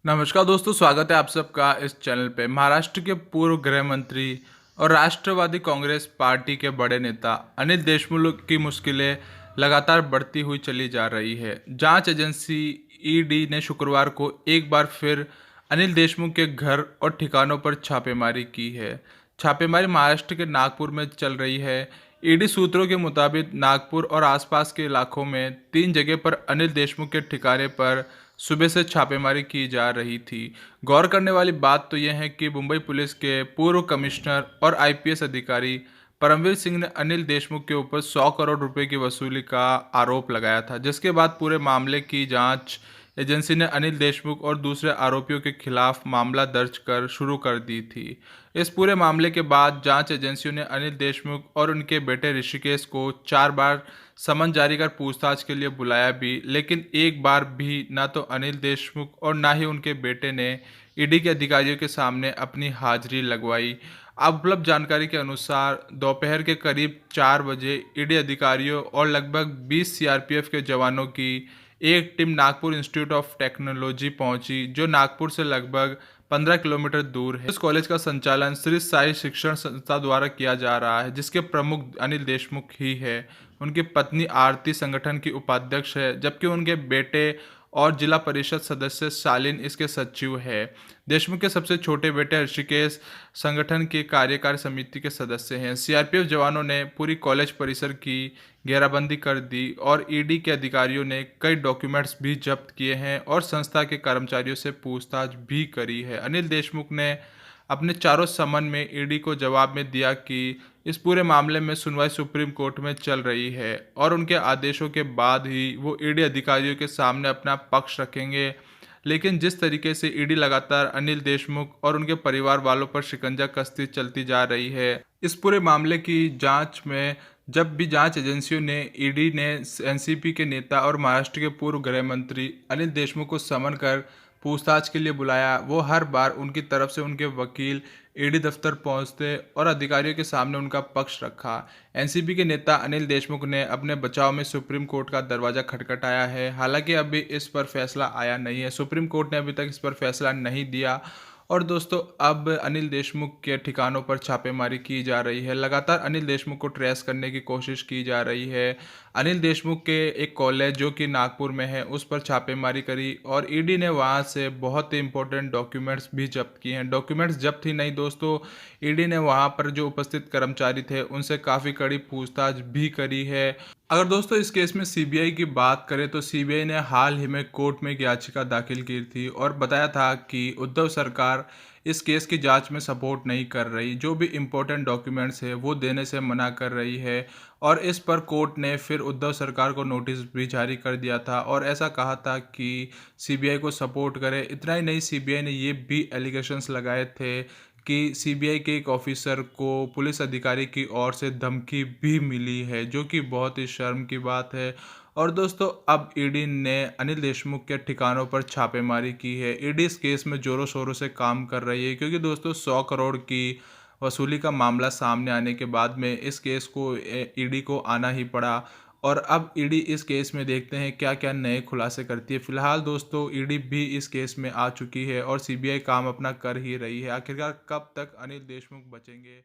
नमस्कार दोस्तों, स्वागत है आप सबका इस चैनल पे। महाराष्ट्र के पूर्व गृह मंत्री और राष्ट्रवादी कांग्रेस पार्टी के बड़े नेता अनिल देशमुख की मुश्किलें लगातार बढ़ती हुई चली जा रही है। जांच एजेंसी ईडी ने शुक्रवार को एक बार फिर अनिल देशमुख के घर और ठिकानों पर छापेमारी की है। छापेमारी महाराष्ट्र के नागपुर में चल रही है। ईडी सूत्रों के मुताबिक नागपुर और आसपास के इलाकों में 3 जगह पर अनिल देशमुख के ठिकाने पर सुबह से छापेमारी की जा रही थी। गौर करने वाली बात तो यह है कि मुंबई पुलिस के पूर्व कमिश्नर और आईपीएस अधिकारी परमवीर सिंह ने अनिल देशमुख के ऊपर 100 करोड़ रुपए की वसूली का आरोप लगाया था, जिसके बाद पूरे मामले की जांच एजेंसी ने अनिल देशमुख और दूसरे आरोपियों के खिलाफ मामला दर्ज कर शुरू कर दी थी। इस पूरे मामले के बाद जांच एजेंसियों ने अनिल देशमुख और उनके बेटे ऋषिकेश को 4 बार समन जारी कर पूछताछ के लिए बुलाया भी, लेकिन एक बार भी ना तो अनिल देशमुख और ना ही उनके बेटे ने ईडी के अधिकारियों के सामने अपनी हाजिरी लगवाई। अब उपलब्ध जानकारी के अनुसार दोपहर के करीब 4 बजे ईडी अधिकारियों और लगभग 20 सीआरपीएफ के जवानों की एक team Nagpur institute of technology पहुंची, जो नागपुर से लगभग 15 किलोमीटर दूर है। इस कॉलेज का संचालन श्री साई शिक्षण संस्था द्वारा किया जा रहा है, जिसके प्रमुख अनिल देशमुख ही है। उनकी पत्नी आरती संगठन की उपाध्यक्ष है, जबकि उनके बेटे और जिला परिषद सदस्य शालीन इसके सचिव है। देशमुख के सबसे छोटे बेटे ऋषिकेश संगठन की कार्यकारी समिति के सदस्य हैं। सीआरपीएफ जवानों ने पूरी कॉलेज परिसर की घेराबंदी कर दी और ईडी के अधिकारियों ने कई डॉक्यूमेंट्स भी जब्त किए हैं और संस्था के कर्मचारियों से पूछताछ भी करी है। अनिल देशमुख ने अपने चारों समन में ईडी को जवाब में दिया कि इस पूरे मामले में सुनवाई सुप्रीम कोर्ट में चल रही है और उनके आदेशों के बाद ही वो ईडी अधिकारियों के सामने अपना पक्ष रखेंगे। लेकिन जिस तरीके से ईडी लगातार अनिल देशमुख और उनके परिवार वालों पर शिकंजा कसती चलती जा रही है, इस पूरे मामले की जांच में जब भी जांच एजेंसियों ने ईडी ने एनसीपी के नेता और महाराष्ट्र के पूर्व गृह मंत्री अनिल देशमुख को समन कर पूछताछ के लिए बुलाया, वो हर बार उनकी तरफ से उनके वकील ईडी दफ्तर पहुंचते और अधिकारियों के सामने उनका पक्ष रखा। एनसीपी के नेता अनिल देशमुख ने अपने बचाव में सुप्रीम कोर्ट का दरवाजा खटखटाया है। हालांकि अभी इस पर फैसला आया नहीं है, सुप्रीम कोर्ट ने अभी तक इस पर फैसला नहीं दिया। और दोस्तों, अब अनिल देशमुख के ठिकानों पर छापेमारी की जा रही है। लगातार अनिल देशमुख को ट्रेस करने की कोशिश की जा रही है। अनिल देशमुख के एक कॉलेज जो कि नागपुर में है, उस पर छापेमारी करी और ईडी ने वहां से बहुत ही इंपॉर्टेंट डॉक्यूमेंट्स भी जब्त किए हैं। डॉक्यूमेंट्स जब्त ही नहीं दोस्तों, ईडी ने वहां पर जो उपस्थित कर्मचारी थे उनसे काफ़ी कड़ी पूछताछ भी करी है। अगर दोस्तों इस केस में सीबीआई की बात करें तो सीबीआई ने हाल ही में कोर्ट में एक याचिका दाखिल की थी और बताया था कि उद्धव सरकार इस केस की जांच में सपोर्ट नहीं कर रही, जो भी इम्पोर्टेंट डॉक्यूमेंट्स है वो देने से मना कर रही है। और इस पर कोर्ट ने फिर उद्धव सरकार को नोटिस भी जारी कर दिया था और ऐसा कहा था कि सीबीआई को सपोर्ट करे। इतना ही नहीं, सीबीआई ने ये भी एलिगेशंस लगाए थे कि सीबीआई के एक ऑफिसर को पुलिस अधिकारी की ओर से धमकी भी मिली है, जो कि बहुत ही शर्म की बात है। और दोस्तों, अब ईडी ने अनिल देशमुख के ठिकानों पर छापेमारी की है। ईडी इस केस में जोरों शोरों से काम कर रही है, क्योंकि दोस्तों 100 करोड़ की वसूली का मामला सामने आने के बाद में इस केस को ईडी को आना ही पड़ा। और अब ईडी इस केस में देखते हैं क्या क्या नए खुलासे करती है। फिलहाल दोस्तों, ईडी भी इस केस में आ चुकी है और सीबीआई काम अपना कर ही रही है। आखिरकार कब तक अनिल देशमुख बचेंगे?